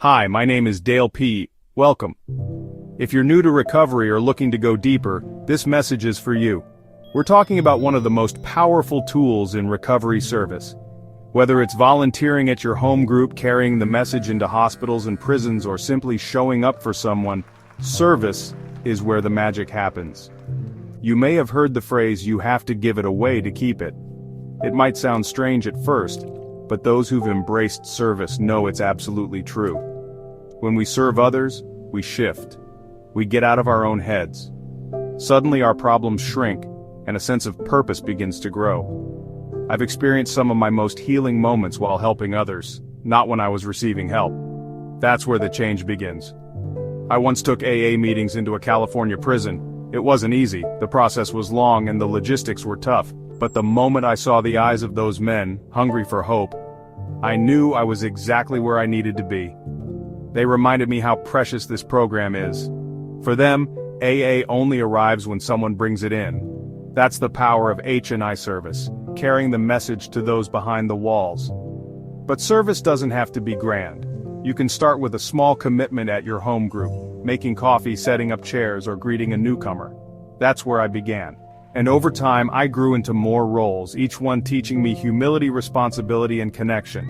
Hi, my name is Dale P. Welcome. If you're new to recovery or looking to go deeper, this message is for you. We're talking about one of the most powerful tools in recovery service. Whether it's volunteering at your home group, carrying the message into hospitals and prisons, or simply showing up for someone, service is where the magic happens. You may have heard the phrase, "you have to give it away to keep it." It might sound strange at first, but those who've embraced service know it's absolutely true. When we serve others, we shift. We get out of our own heads. Suddenly our problems shrink, and a sense of purpose begins to grow. I've experienced some of my most healing moments while helping others, not when I was receiving help. That's where the change begins. I once took AA meetings into a California prison. It wasn't easy, the process was long and the logistics were tough, but the moment I saw the eyes of those men, hungry for hope, I knew I was exactly where I needed to be. They reminded me how precious this program is. For them, AA only arrives when someone brings it in. That's the power of H&I service, carrying the message to those behind the walls. But service doesn't have to be grand. You can start with a small commitment at your home group, making coffee, setting up chairs, or greeting a newcomer. That's where I began. And over time, I grew into more roles, each one teaching me humility, responsibility, and connection.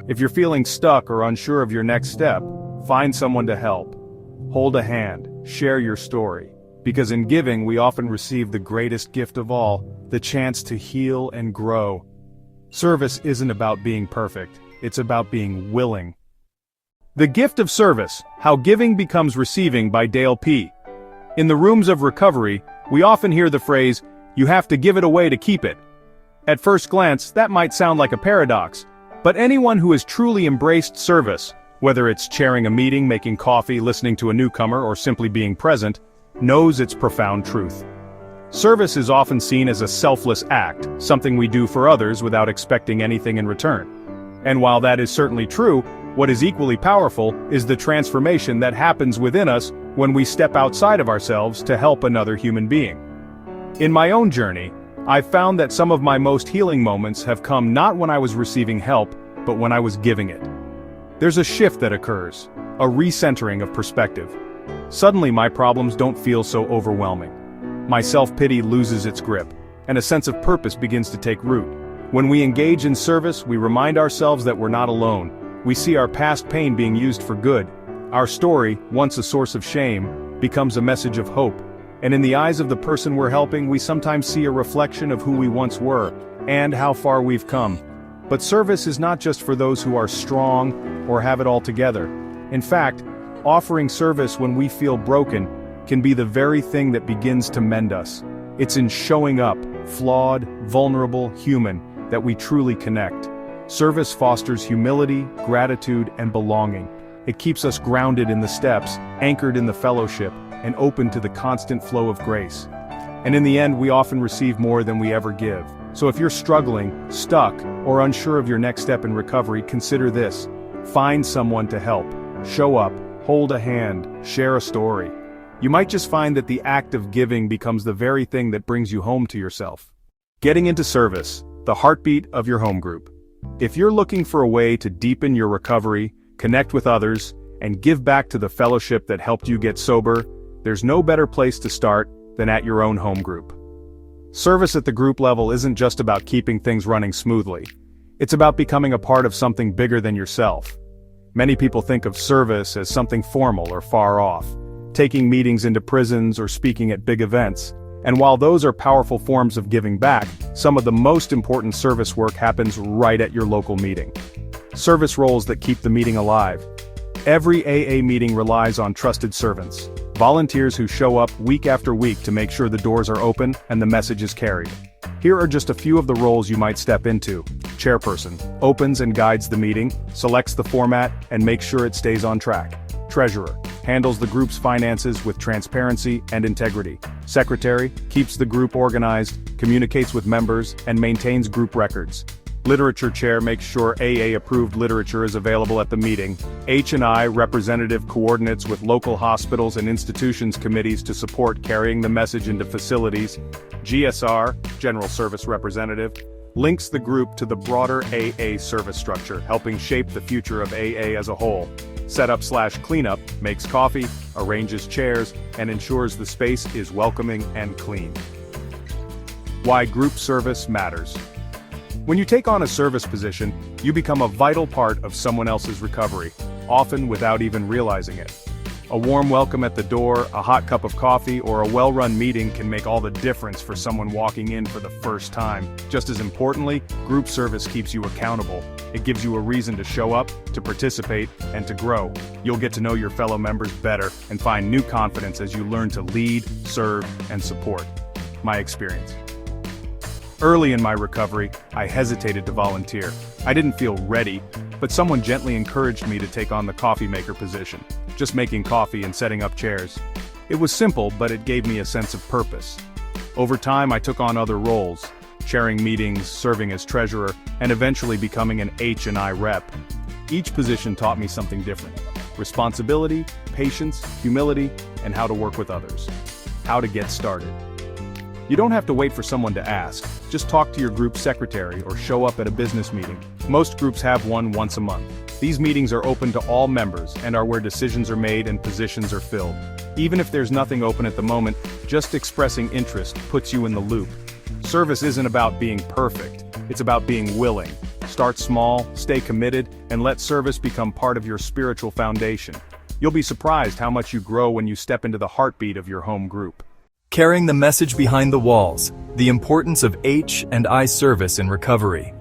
If you're feeling stuck or unsure of your next step, find someone to help. Hold a hand, share your story. Because in giving, we often receive the greatest gift of all, the chance to heal and grow. Service isn't about being perfect, it's about being willing. The Gift of Service, How Giving Becomes Receiving by Dale P. In the rooms of recovery, we often hear the phrase, "you have to give it away to keep it." At first glance, that might sound like a paradox, but anyone who has truly embraced service, whether it's chairing a meeting, making coffee, listening to a newcomer, or simply being present, knows its profound truth. Service is often seen as a selfless act, something we do for others without expecting anything in return. And while that is certainly true, what is equally powerful is the transformation that happens within us when we step outside of ourselves to help another human being. In my own journey, I've found that some of my most healing moments have come not when I was receiving help, but when I was giving it. There's a shift that occurs, a recentering of perspective. Suddenly my problems don't feel so overwhelming. My self-pity loses its grip, and a sense of purpose begins to take root. When we engage in service, we remind ourselves that we're not alone. We see our past pain being used for good. Our story, once a source of shame, becomes a message of hope. And in the eyes of the person we're helping, we sometimes see a reflection of who we once were, and how far we've come. But service is not just for those who are strong or have it all together. In fact, offering service when we feel broken can be the very thing that begins to mend us. It's in showing up, flawed, vulnerable, human, that we truly connect. Service fosters humility, gratitude, and belonging. It keeps us grounded in the steps, anchored in the fellowship, and open to the constant flow of grace. And in the end, we often receive more than we ever give. So if you're struggling, stuck, or unsure of your next step in recovery, consider this. Find someone to help. Show up. Hold a hand, share a story. You might just find that the act of giving becomes the very thing that brings you home to yourself. Getting into service, the heartbeat of your home group. If you're looking for a way to deepen your recovery, connect with others, and give back to the fellowship that helped you get sober, there's no better place to start than at your own home group. Service at the group level isn't just about keeping things running smoothly. It's about becoming a part of something bigger than yourself. Many people think of service as something formal or far off, taking meetings into prisons or speaking at big events. And while those are powerful forms of giving back, some of the most important service work happens right at your local meeting. Service roles that keep the meeting alive. Every AA meeting relies on trusted servants, volunteers who show up week after week to make sure the doors are open and the message is carried. Here are just a few of the roles you might step into. Chairperson, opens and guides the meeting, selects the format, and makes sure it stays on track. Treasurer, handles the group's finances with transparency and integrity. Secretary, keeps the group organized, communicates with members, and maintains group records. Literature chair makes sure AA-approved literature is available at the meeting. H&I representative coordinates with local hospitals and institutions committees to support carrying the message into facilities. GSR, general service representative, links the group to the broader AA service structure, helping shape the future of AA as a whole. Setup/cleanup makes coffee, arranges chairs, and ensures the space is welcoming and clean. Why group service matters. When you take on a service position, you become a vital part of someone else's recovery, often without even realizing it. A warm welcome at the door, a hot cup of coffee, or a well-run meeting can make all the difference for someone walking in for the first time. Just as importantly, group service keeps you accountable. It gives you a reason to show up, to participate, and to grow. You'll get to know your fellow members better and find new confidence as you learn to lead, serve, and support. My experience. Early in my recovery, I hesitated to volunteer. I didn't feel ready, but someone gently encouraged me to take on the coffee maker position, just making coffee and setting up chairs. It was simple, but it gave me a sense of purpose. Over time, I took on other roles, chairing meetings, serving as treasurer, and eventually becoming an H&I rep. Each position taught me something different: responsibility, patience, humility, and how to work with others. How to get started. You don't have to wait for someone to ask. Just talk to your group secretary or show up at a business meeting. Most groups have one once a month. These meetings are open to all members and are where decisions are made and positions are filled. Even if there's nothing open at the moment, just expressing interest puts you in the loop. Service isn't about being perfect, it's about being willing. Start small, stay committed, and let service become part of your spiritual foundation. You'll be surprised how much you grow when you step into the heartbeat of your home group. Carrying the message behind the walls, the importance of H&I service in recovery.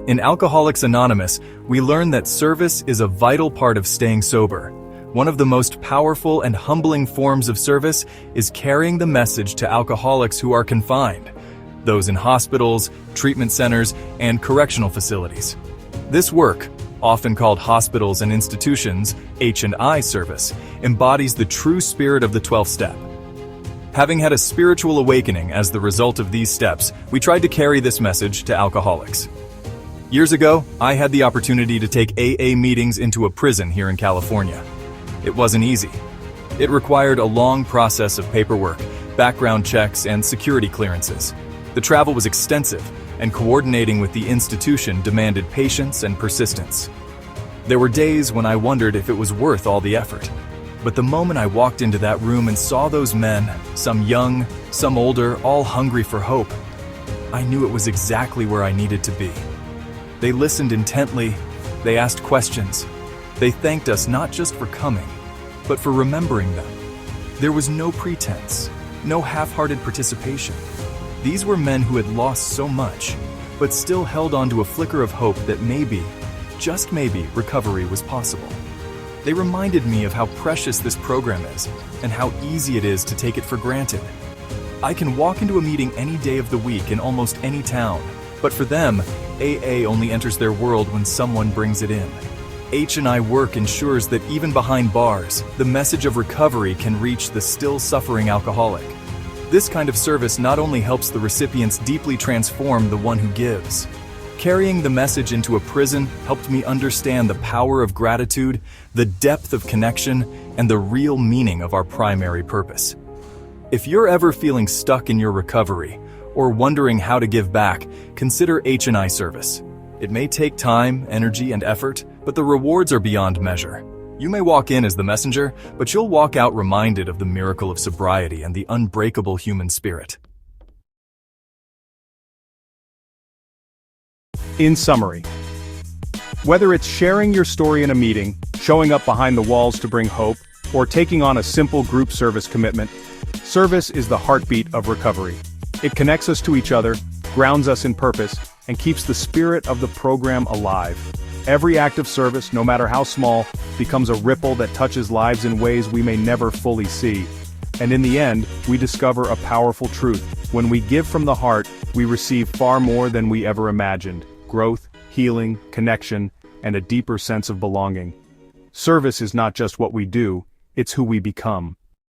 In Alcoholics Anonymous, we learn that service is a vital part of staying sober. One of the most powerful and humbling forms of service is carrying the message to alcoholics who are confined, those in hospitals, treatment centers, and correctional facilities. This work, often called hospitals and institutions, H&I service, embodies the true spirit of the 12th step. Having had a spiritual awakening as the result of these steps, we tried to carry this message to alcoholics. Years ago, I had the opportunity to take AA meetings into a prison here in California. It wasn't easy. It required a long process of paperwork, background checks, and security clearances. The travel was extensive, and coordinating with the institution demanded patience and persistence. There were days when I wondered if it was worth all the effort. But the moment I walked into that room and saw those men, some young, some older, all hungry for hope, I knew it was exactly where I needed to be. They listened intently, they asked questions, they thanked us not just for coming, but for remembering them. There was no pretense, no half-hearted participation. These were men who had lost so much, but still held on to a flicker of hope that maybe, just maybe, recovery was possible. They reminded me of how precious this program is and how easy it is to take it for granted. I can walk into a meeting any day of the week in almost any town, but for them, AA only enters their world when someone brings it in. H&I work ensures that even behind bars, the message of recovery can reach the still suffering alcoholic. This kind of service not only helps the recipients deeply transform the one who gives. Carrying the message into a prison helped me understand the power of gratitude, the depth of connection, and the real meaning of our primary purpose. If you're ever feeling stuck in your recovery or wondering how to give back, consider H&I service. It may take time, energy, and effort, but the rewards are beyond measure. You may walk in as the messenger, but you'll walk out reminded of the miracle of sobriety and the unbreakable human spirit. In summary, whether it's sharing your story in a meeting, showing up behind the walls to bring hope, or taking on a simple group service commitment, service is the heartbeat of recovery. It connects us to each other, grounds us in purpose, and keeps the spirit of the program alive. Every act of service, no matter how small, becomes a ripple that touches lives in ways we may never fully see. And in the end, we discover a powerful truth. When we give from the heart, we receive far more than we ever imagined. Growth, healing, connection, and a deeper sense of belonging. Service is not just what we do, it's who we become.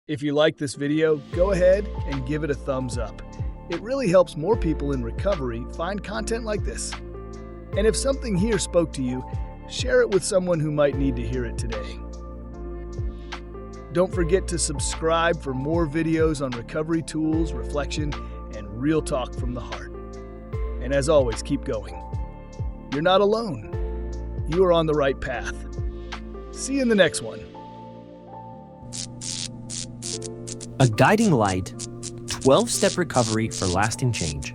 If you like this video, go ahead and give it a thumbs up. It really helps more people in recovery find content like this. And if something here spoke to you, share it with someone who might need to hear it today. Don't forget to subscribe for more videos on recovery tools, reflection, and real talk from the heart. And as always, keep going. You're not alone. You are on the right path. See you in the next one. A Guiding Light, 12-Step Recovery for Lasting Change.